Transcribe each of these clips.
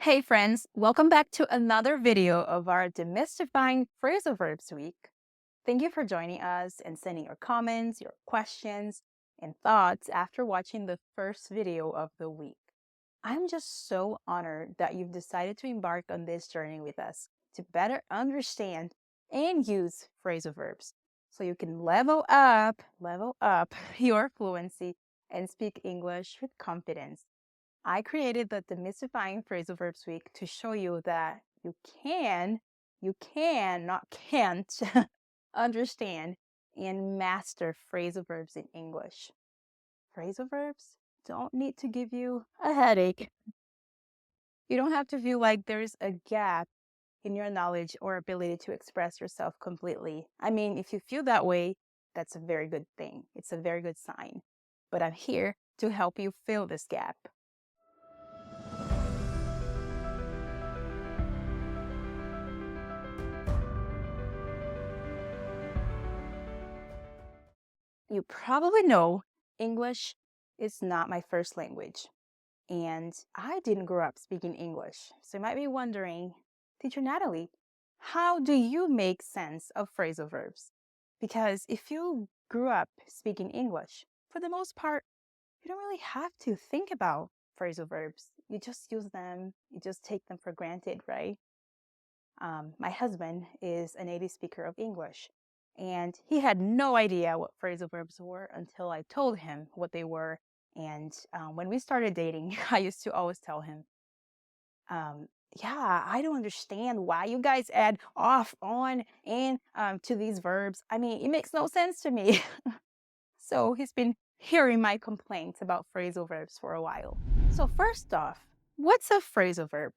Hey friends, welcome back to another video of our Demystifying Phrasal Verbs week. Thank you for joining us and sending your comments, your questions, and thoughts after watching the first video of the week. I'm just so honored that you've decided to embark on this journey with us to better understand and use phrasal verbs so you can level up your fluency and speak English with confidence. I created the Demystifying Phrasal Verbs week to show you that not can't, understand and master phrasal verbs in English. Phrasal verbs don't need to give you a headache. You don't have to feel like there's a gap in your knowledge or ability to express yourself completely. I mean, if you feel that way, that's a very good thing. It's a very good sign. But I'm here to help you fill this gap. You probably know English is not my first language, and I didn't grow up speaking English. So you might be wondering, Teacher Natalie, how do you make sense of phrasal verbs? Because if you grew up speaking English, for the most part, you don't really have to think about phrasal verbs. You just use them, you just take them for granted, right? My husband is a native speaker of English, and he had no idea what phrasal verbs were until I told him what they were. And when we started dating, I used to always tell him, yeah, I don't understand why you guys add off, on, and to these verbs. I mean, it makes no sense to me. So he's been hearing my complaints about phrasal verbs for a while. So first off, what's a phrasal verb?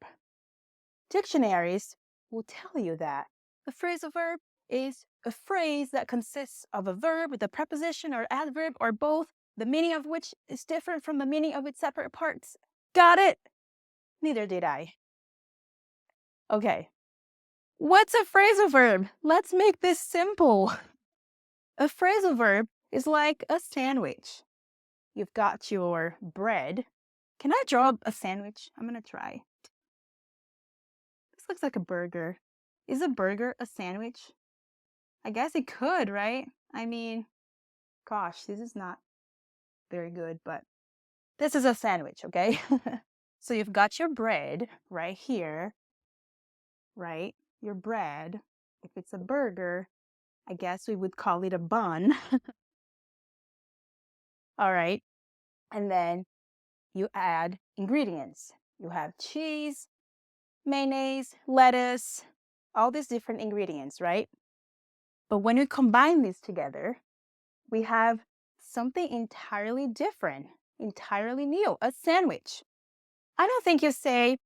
Dictionaries will tell you that a phrasal verb is a phrase that consists of a verb with a preposition or adverb or both, the meaning of which is different from the meaning of its separate parts. Got it? Neither did I. Okay. What's a phrasal verb? Let's make this simple. A phrasal verb is like a sandwich. You've got your bread. Can I draw a sandwich? I'm going to try. This looks like a burger. Is a burger a sandwich? I guess it could, right? I mean, gosh, this is not very good, but this is a sandwich, okay? So you've got your bread right here, right? Your bread. If it's a burger, I guess we would call it a bun. All right. And then you add ingredients. You have cheese, mayonnaise, lettuce, all these different ingredients, right? But when you combine these together, we have something entirely different, entirely new, a sandwich. I don't think you say,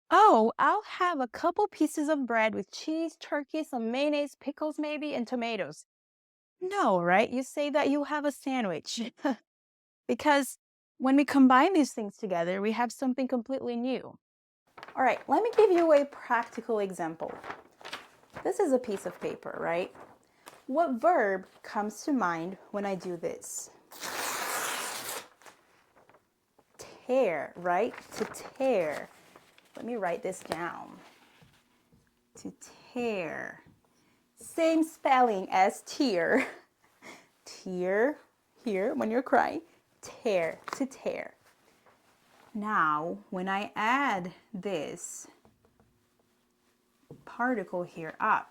oh, I'll have a couple pieces of bread with cheese, turkey, some mayonnaise, pickles maybe, and tomatoes. No, right? You say that you have a sandwich. Because when we combine these things together, we have something completely new. All right, let me give you a practical example. This is a piece of paper, right? What verb comes to mind when I do this? Tear, right? To tear. Let me write this down. To tear. Same spelling as tear. Tear, here, when you're crying. Tear, to tear. Now, when I add this particle here up,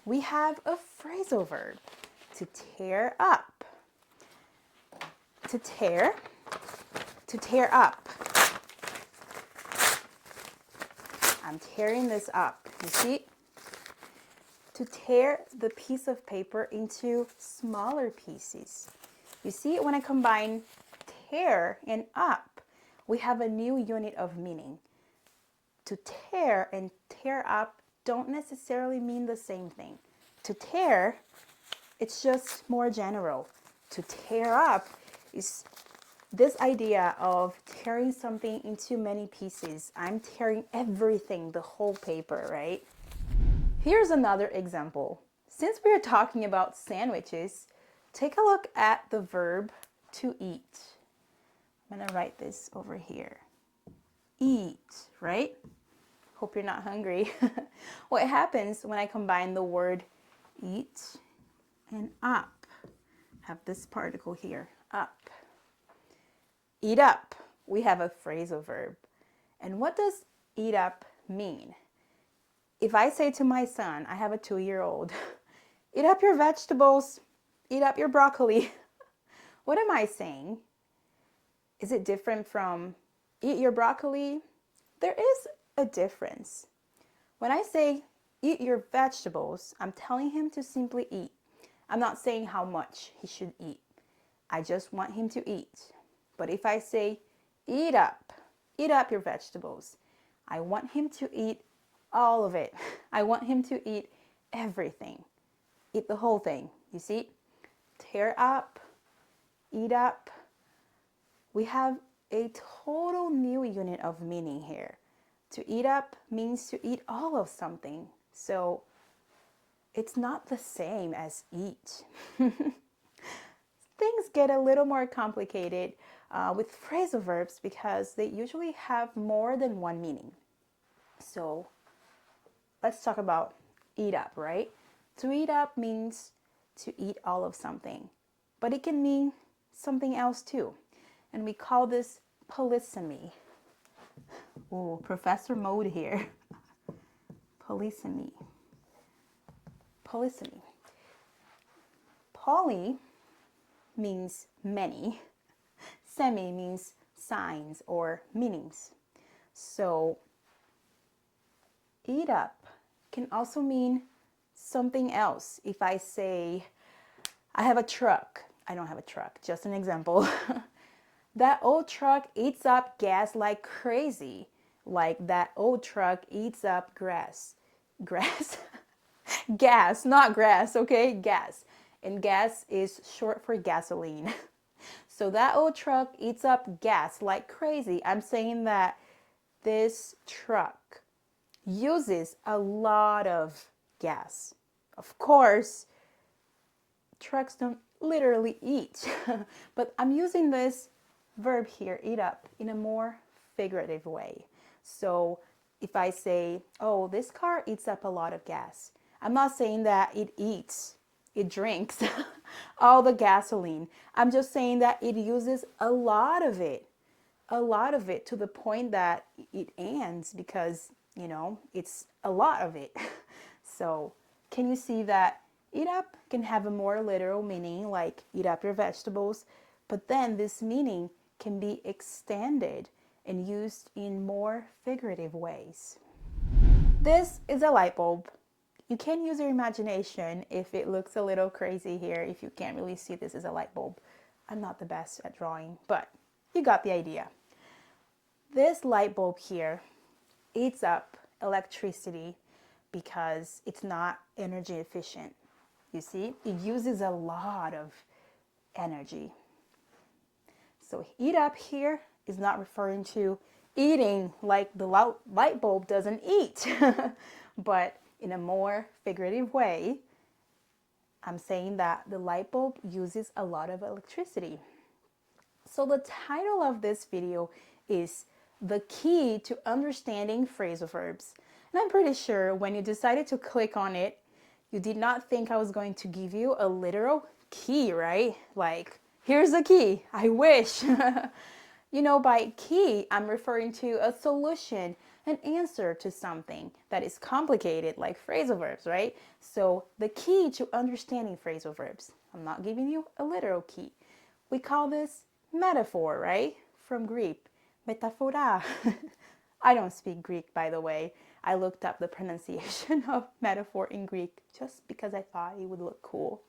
we have a phrasal verb. To tear up. To tear up. I'm tearing this up. You see? To tear the piece of paper into smaller pieces. You see, when I combine tear and up, we have a new unit of meaning. To tear and tear up don't necessarily mean the same thing. To tear, it's just more general. To tear up is this idea of tearing something into many pieces. I'm tearing everything, the whole paper, right? Here's another example. Since we're talking about sandwiches, take a look at the verb to eat. I'm gonna write this over here. Eat, right? Hope you're not hungry. What happens when I combine the word eat and up? Have this particle here, up. Eat up. We have a phrasal verb. And what does eat up mean? If I say to my son, I have a 2-year-old, eat up your vegetables, eat up your broccoli. What am I saying? Is it different from eat your broccoli? There is a difference. When I say eat your vegetables, I'm telling him to simply eat. I'm not saying how much he should eat. I just want him to eat. But if I say eat up your vegetables, I want him to eat all of it. I want him to eat everything. Eat the whole thing. You see? Tear up, eat up. We have a total new unit of meaning here. To eat up means to eat all of something. So it's not the same as eat. Things get a little more complicated with phrasal verbs because they usually have more than one meaning. So let's talk about eat up, right? To eat up means to eat all of something, but it can mean something else too. And we call this polysemy. Oh, Professor Mode here. Polysemy. Polysemy. Poly means many. Semi means signs or meanings. So eat up can also mean something else. If I say, I have a truck. I don't have a truck, just an example. That old truck eats up gas like crazy. Like that old truck eats up grass. Grass? Gas, not grass, okay? Gas. And gas is short for gasoline. So that old truck eats up gas like crazy. I'm saying that this truck uses a lot of gas. Of course, trucks don't literally eat, but I'm using this verb here, eat up, in a more figurative way. So if I say, oh, this car eats up a lot of gas, I'm not saying that it drinks all the gasoline. I'm just saying that it uses a lot of it to the point that it ends because, it's a lot of it. So can you see that eat up can have a more literal meaning like eat up your vegetables, but then this meaning can be extended and used in more figurative ways. This is a light bulb. You can use your imagination if it looks a little crazy here, if you can't really see this as a light bulb. I'm not the best at drawing, but you got the idea. This light bulb here eats up electricity because it's not energy efficient. You see, it uses a lot of energy. So eat up here is not referring to eating like the light bulb doesn't eat, but in a more figurative way, I'm saying that the light bulb uses a lot of electricity. So the title of this video is The Key to Understanding Phrasal Verbs. And I'm pretty sure when you decided to click on it, you did not think I was going to give you a literal key, right? Like, here's the key. I wish. By key, I'm referring to a solution, an answer to something that is complicated, like phrasal verbs, right? So the key to understanding phrasal verbs. I'm not giving you a literal key. We call this metaphor, right? From Greek, metaphora. I don't speak Greek, by the way. I looked up the pronunciation of metaphor in Greek just because I thought it would look cool.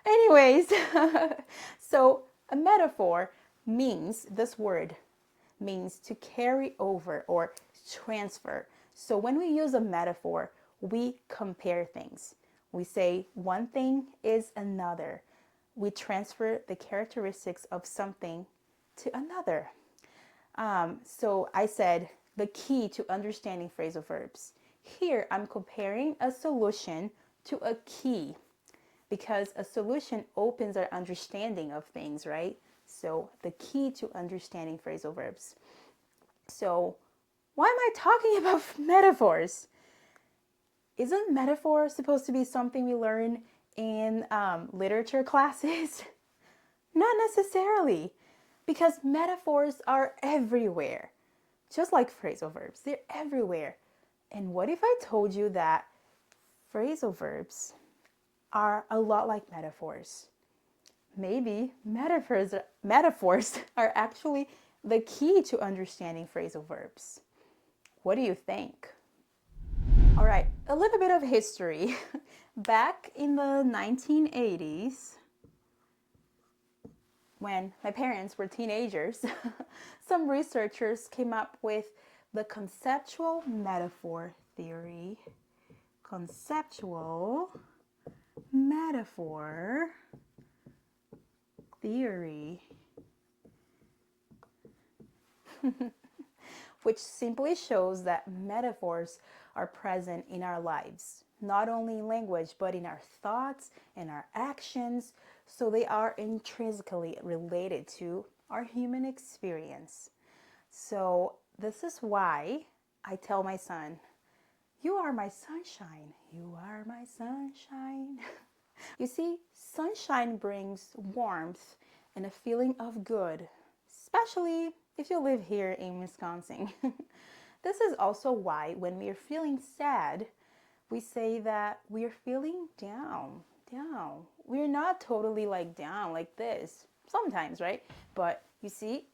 Anyways, so a metaphor means, this word means to carry over or transfer. So when we use a metaphor, we compare things. We say one thing is another. We transfer the characteristics of something to another. So I said the key to understanding phrasal verbs. Here I'm comparing a solution to a key because a solution opens our understanding of things, right? So the key to understanding phrasal verbs. So Why am I talking about metaphors? Isn't metaphor supposed to be something we learn in literature classes? Not necessarily, because metaphors are everywhere. Just like phrasal verbs, they're everywhere. And what if I told you that phrasal verbs are a lot like metaphors? Maybe metaphors are actually the key to understanding phrasal verbs. What do you think? All right, a little bit of history. Back in the 1980s, when my parents were teenagers, some researchers came up with the conceptual metaphor theory. Conceptual metaphor theory, which simply shows that metaphors are present in our lives, not only in language, but in our thoughts and our actions. So they are intrinsically related to our human experience. So this is why I tell my son, you are my sunshine. You are my sunshine. You see, sunshine brings warmth and a feeling of good, especially if you live here in Wisconsin. This is also why when we are feeling sad, we say that we are feeling down, down. We're not totally like down like this sometimes, right? But you see,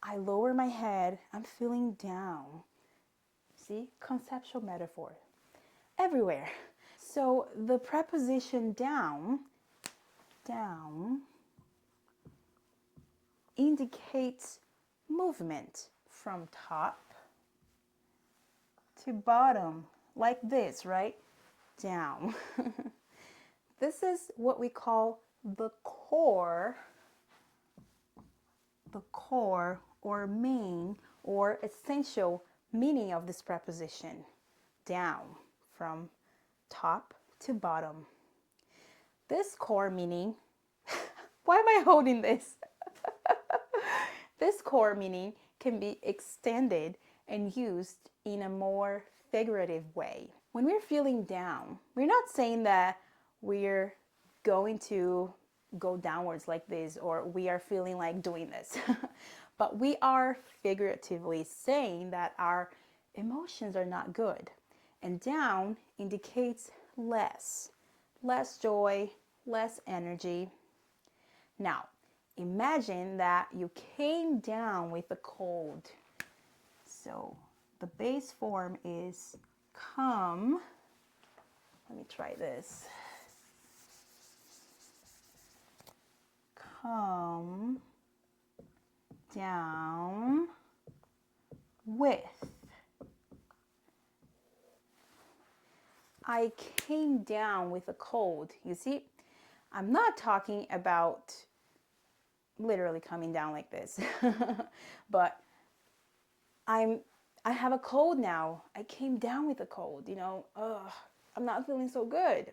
I lower my head, I'm feeling down. See, conceptual metaphor everywhere. So the preposition down, down indicates movement from top to bottom, like this, right? Down. This is what we call the core or main or essential meaning of this preposition. Down, from top to bottom. This core meaning, why am I holding this? This core meaning can be extended and used in a more figurative way. When we're feeling down, we're not saying that we're going to go downwards like this or we are feeling like doing this. But we are figuratively saying that our emotions are not good. And down indicates less joy, less energy. Now, imagine that you came down with a cold. So the base form is come. Let me try this. Come down with. I came down with a cold. You see, I'm not talking about literally coming down like this, but I have a cold now. I came down with a cold, I'm not feeling so good.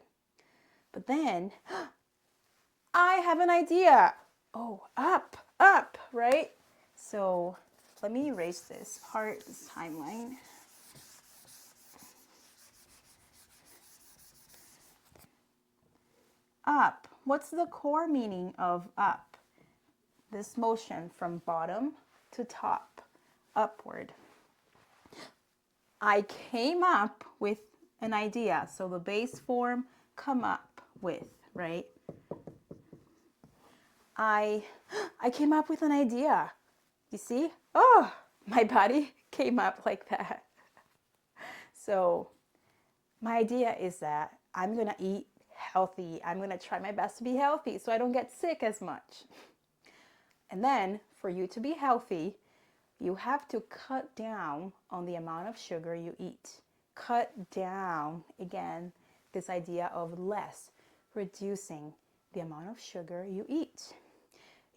But then I have an idea. Oh, up, right? So let me erase this part, this timeline. Up. What's the core meaning of up? This motion from bottom to top, upward. I came up with an idea. So the base form, come up with, right? I came up with an idea. You see? Oh, my body came up like that. So my idea is that I'm going to eat healthy. I'm going to try my best to be healthy so I don't get sick as much. And then for you to be healthy, you have to cut down on the amount of sugar you eat. Cut down, again, this idea of less, reducing the amount of sugar you eat.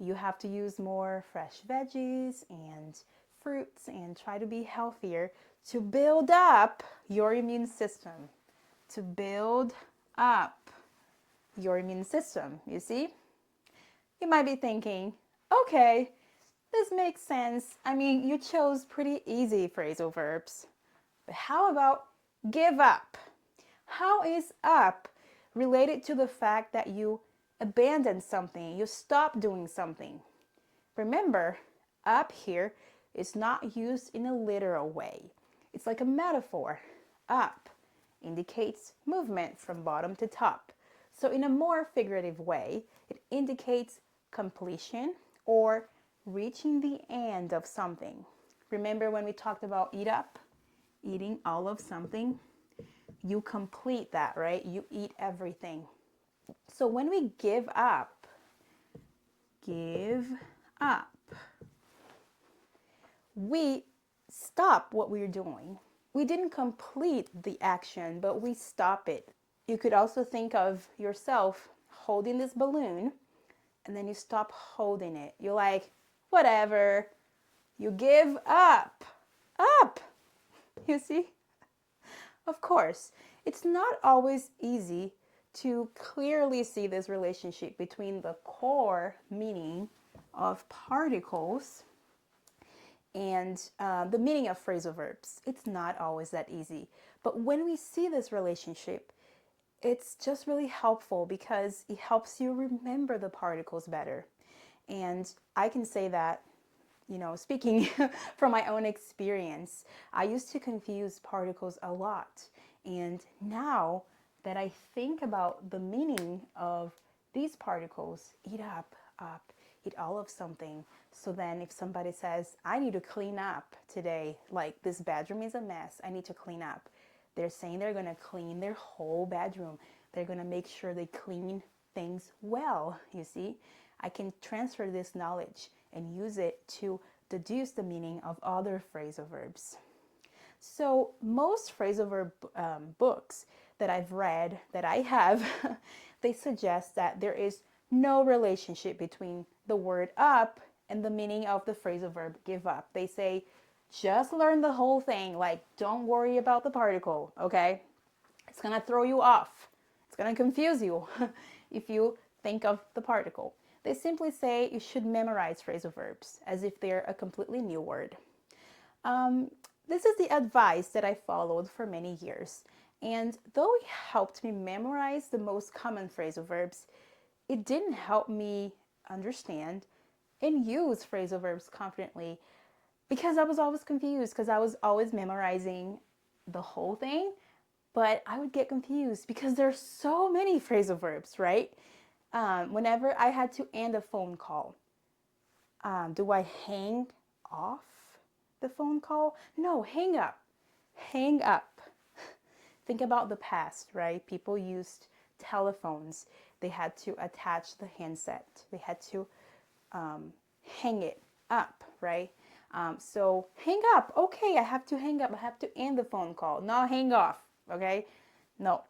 You have to use more fresh veggies and fruits and try to be healthier to build up your immune system. To build up your immune system, you see? You might be thinking, okay, This makes sense. I mean, you chose pretty easy phrasal verbs. But how about give up? How is up related to the fact that you abandoned something, you stopped doing something? Remember, up here is not used in a literal way. It's like a metaphor. Up indicates movement from bottom to top. So, in a more figurative way, it indicates completion or reaching the end of something. Remember when we talked about eat up? Eating all of something? You complete that, right? You eat everything. So, when we give up, we stop what we're doing. We didn't complete the action, but we stop it. You could also think of yourself holding this balloon and then you stop holding it. You're like, whatever. You give up. Up. You see? Of course, it's not always easy to clearly see this relationship between the core meaning of particles and the meaning of phrasal verbs. It's not always that easy. But when we see this relationship, it's just really helpful because it helps you remember the particles better. And I can say that, speaking from my own experience, I used to confuse particles a lot. And now that I think about the meaning of these particles, eat up, eat all of something. So then if somebody says, I need to clean up today, like this bedroom is a mess, I need to clean up. They're saying they're going to clean their whole bedroom. They're going to make sure they clean things well, you see. I can transfer this knowledge and use it to deduce the meaning of other phrasal verbs. So most phrasal verb books that I've read, that I have, they suggest that there is no relationship between the word up and the meaning of the phrasal verb give up. They say, just learn the whole thing. Like, don't worry about the particle, okay? It's going to throw you off. It's going to confuse you if you think of the particle. They simply say you should memorize phrasal verbs as if they're a completely new word. This is the advice that I followed for many years. And though it helped me memorize the most common phrasal verbs, it didn't help me understand and use phrasal verbs confidently because I was always confused because I was always memorizing the whole thing, but I would get confused because there's so many phrasal verbs, right? Whenever I had to end a phone call, do I hang off the phone call? No, hang up. Hang up. Think about the past, right? People used telephones. They had to attach the handset. They had to hang it up, right? So hang up. Okay, I have to hang up. I have to end the phone call. Not hang off. Okay? No.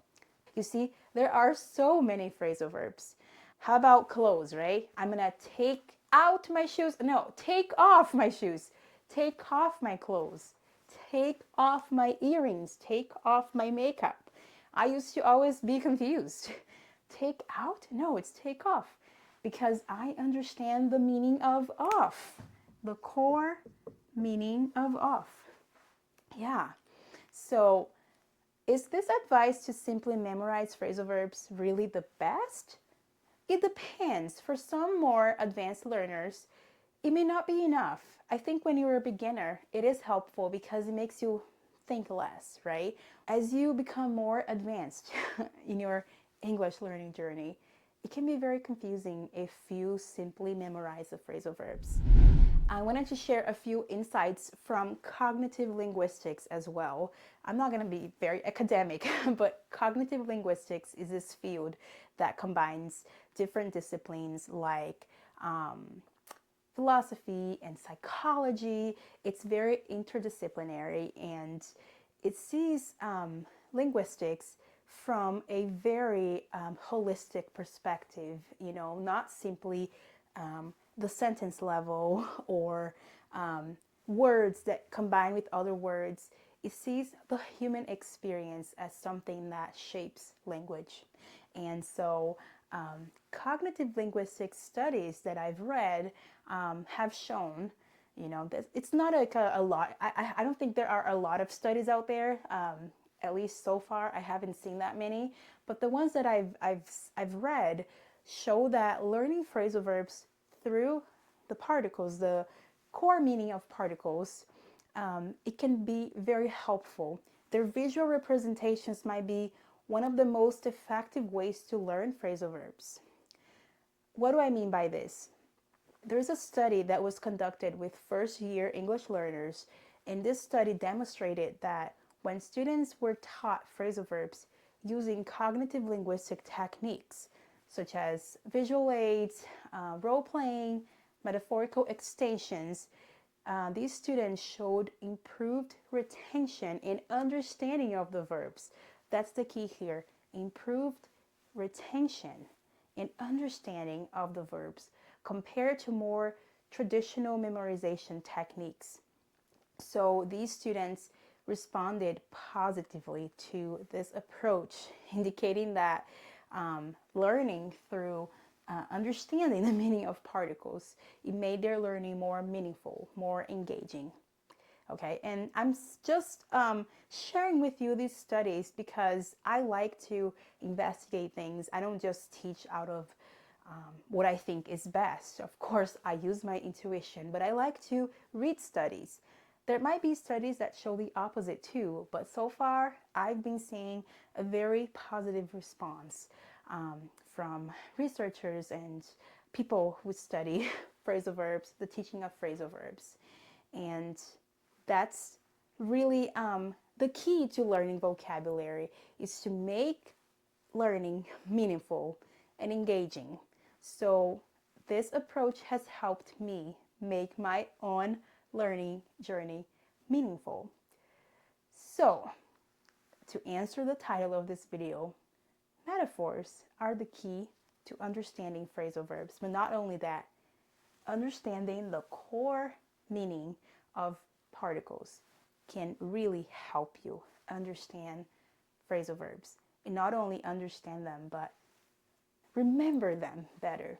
You see, there are so many phrasal verbs. How about clothes, right? I'm gonna take out my shoes. No, take off my shoes. Take off my clothes. Take off my earrings. Take off my makeup. I used to always be confused. Take out? No, it's take off. Because I understand the meaning of off. The core meaning of off. Yeah. So is this advice to simply memorize phrasal verbs really the best? It depends. For some more advanced learners, it may not be enough. I think when you're a beginner, it is helpful because it makes you think less, right? As you become more advanced in your English learning journey, it can be very confusing if you simply memorize the phrasal verbs. I wanted to share a few insights from cognitive linguistics as well. I'm not going to be very academic, but cognitive linguistics is this field that combines different disciplines like philosophy and psychology. It's very interdisciplinary and it sees linguistics from a very holistic perspective, not simply the sentence level or words that combine with other words. It sees the human experience as something that shapes language. And so cognitive linguistics studies that I've read have shown, that it's not like a lot. I don't think there are a lot of studies out there. At least so far, I haven't seen that many. But the ones that I've read show that learning phrasal verbs through the particles, the core meaning of particles, it can be very helpful. Their visual representations might be one of the most effective ways to learn phrasal verbs. What do I mean by this? There's a study that was conducted with first-year English learners, and this study demonstrated that when students were taught phrasal verbs using cognitive linguistic techniques, such as visual aids, role-playing, metaphorical extensions, these students showed improved retention and understanding of the verbs. That's the key here. Improved retention and understanding of the verbs compared to more traditional memorization techniques. So these students responded positively to this approach, indicating that learning through understanding the meaning of particles, it made their learning more meaningful, more engaging. Okay, and I'm just sharing with you these studies because I like to investigate things. I don't just teach out of what I think is best. Of course, I use my intuition, but I like to read studies. There might be studies that show the opposite too, but so far I've been seeing a very positive response from researchers and people who study phrasal verbs, the teaching of phrasal verbs. And that's really the key to learning vocabulary, is to make learning meaningful and engaging. So this approach has helped me make my own learning journey meaningful. So to answer the title of this video, metaphors are the key to understanding phrasal verbs, but not only that, understanding the core meaning of particles can really help you understand phrasal verbs, and not only understand them, but remember them better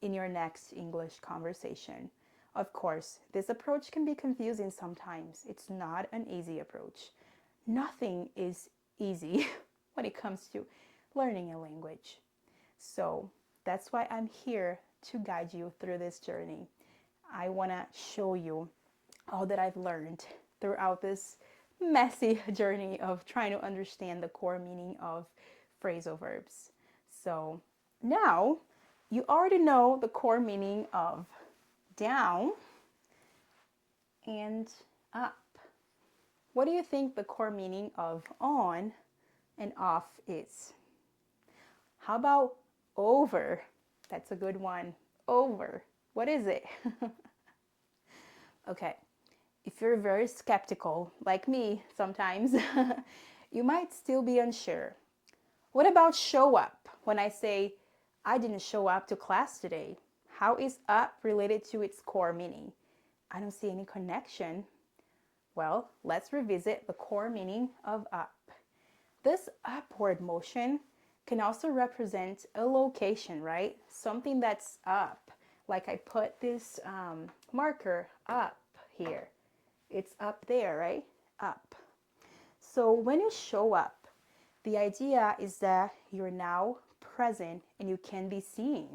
in your next English conversation. Of course, this approach can be confusing sometimes. It's not an easy approach. Nothing is easy when it comes to learning a language. So that's why I'm here to guide you through this journey. I want to show you all that I've learned throughout this messy journey of trying to understand the core meaning of phrasal verbs. So now you already know the core meaning of down and up. What do you think the core meaning of on and off is? How about over? That's a good one. Over. What is it? Okay. If you're very skeptical, like me sometimes, you might still be unsure. What about show up? When I say, I didn't show up to class today, how is up related to its core meaning? I don't see any connection. Well, let's revisit the core meaning of up. This upward motion can also represent a location, right? Something that's up. Like I put this marker up here. It's up there, right? Up. So when you show up, the idea is that you're now present and you can be seen.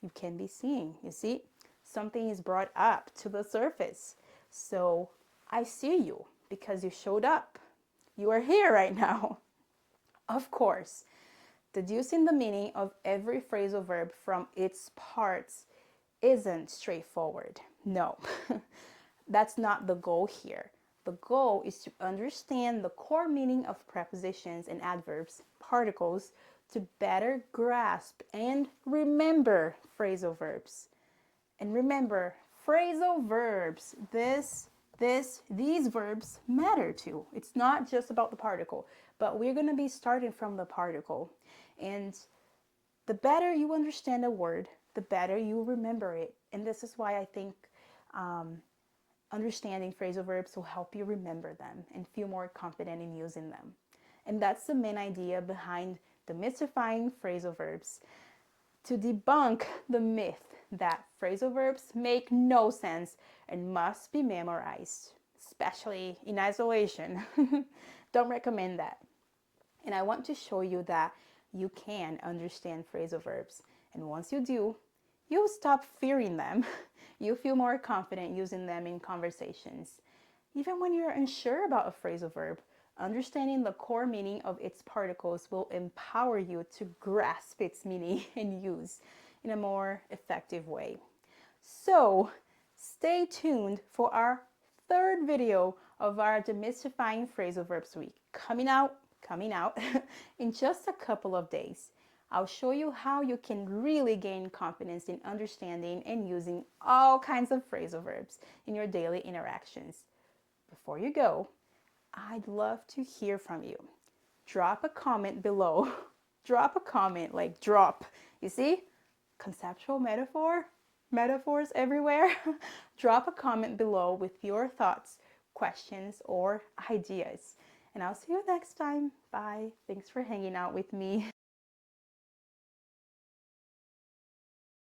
You can be seen. You see, something is brought up to the surface. So I see you because you showed up. You are here right now. Of course, deducing the meaning of every phrasal verb from its parts isn't straightforward. No, that's not the goal here. The goal is to understand the core meaning of prepositions and adverbs, particles, to better grasp and remember phrasal verbs. And remember, phrasal verbs, these verbs matter too. It's not just about the particle, but we're going to be starting from the particle. And the better you understand a word, the better you remember it. And this is why I think understanding phrasal verbs will help you remember them and feel more confident in using them. And that's the main idea behind demystifying phrasal verbs. to debunk the myth that phrasal verbs make no sense and must be memorized, especially in isolation. Don't recommend that. And I want to show you that you can understand phrasal verbs. And once you do, you'll stop fearing them. You feel more confident using them in conversations. Even when you're unsure about a phrasal verb, understanding the core meaning of its particles will empower you to grasp its meaning and use in a more effective way. So, stay tuned for our third video of our Demystifying Phrasal Verbs Week coming out in just a couple of days. I'll show you how you can really gain confidence in understanding and using all kinds of phrasal verbs in your daily interactions. Before you go, I'd love to hear from you. Drop a comment below. Drop a comment, like drop. You see? Conceptual metaphors everywhere. Drop a comment below with your thoughts, questions, or ideas. And I'll see you next time. Bye. Thanks for hanging out with me.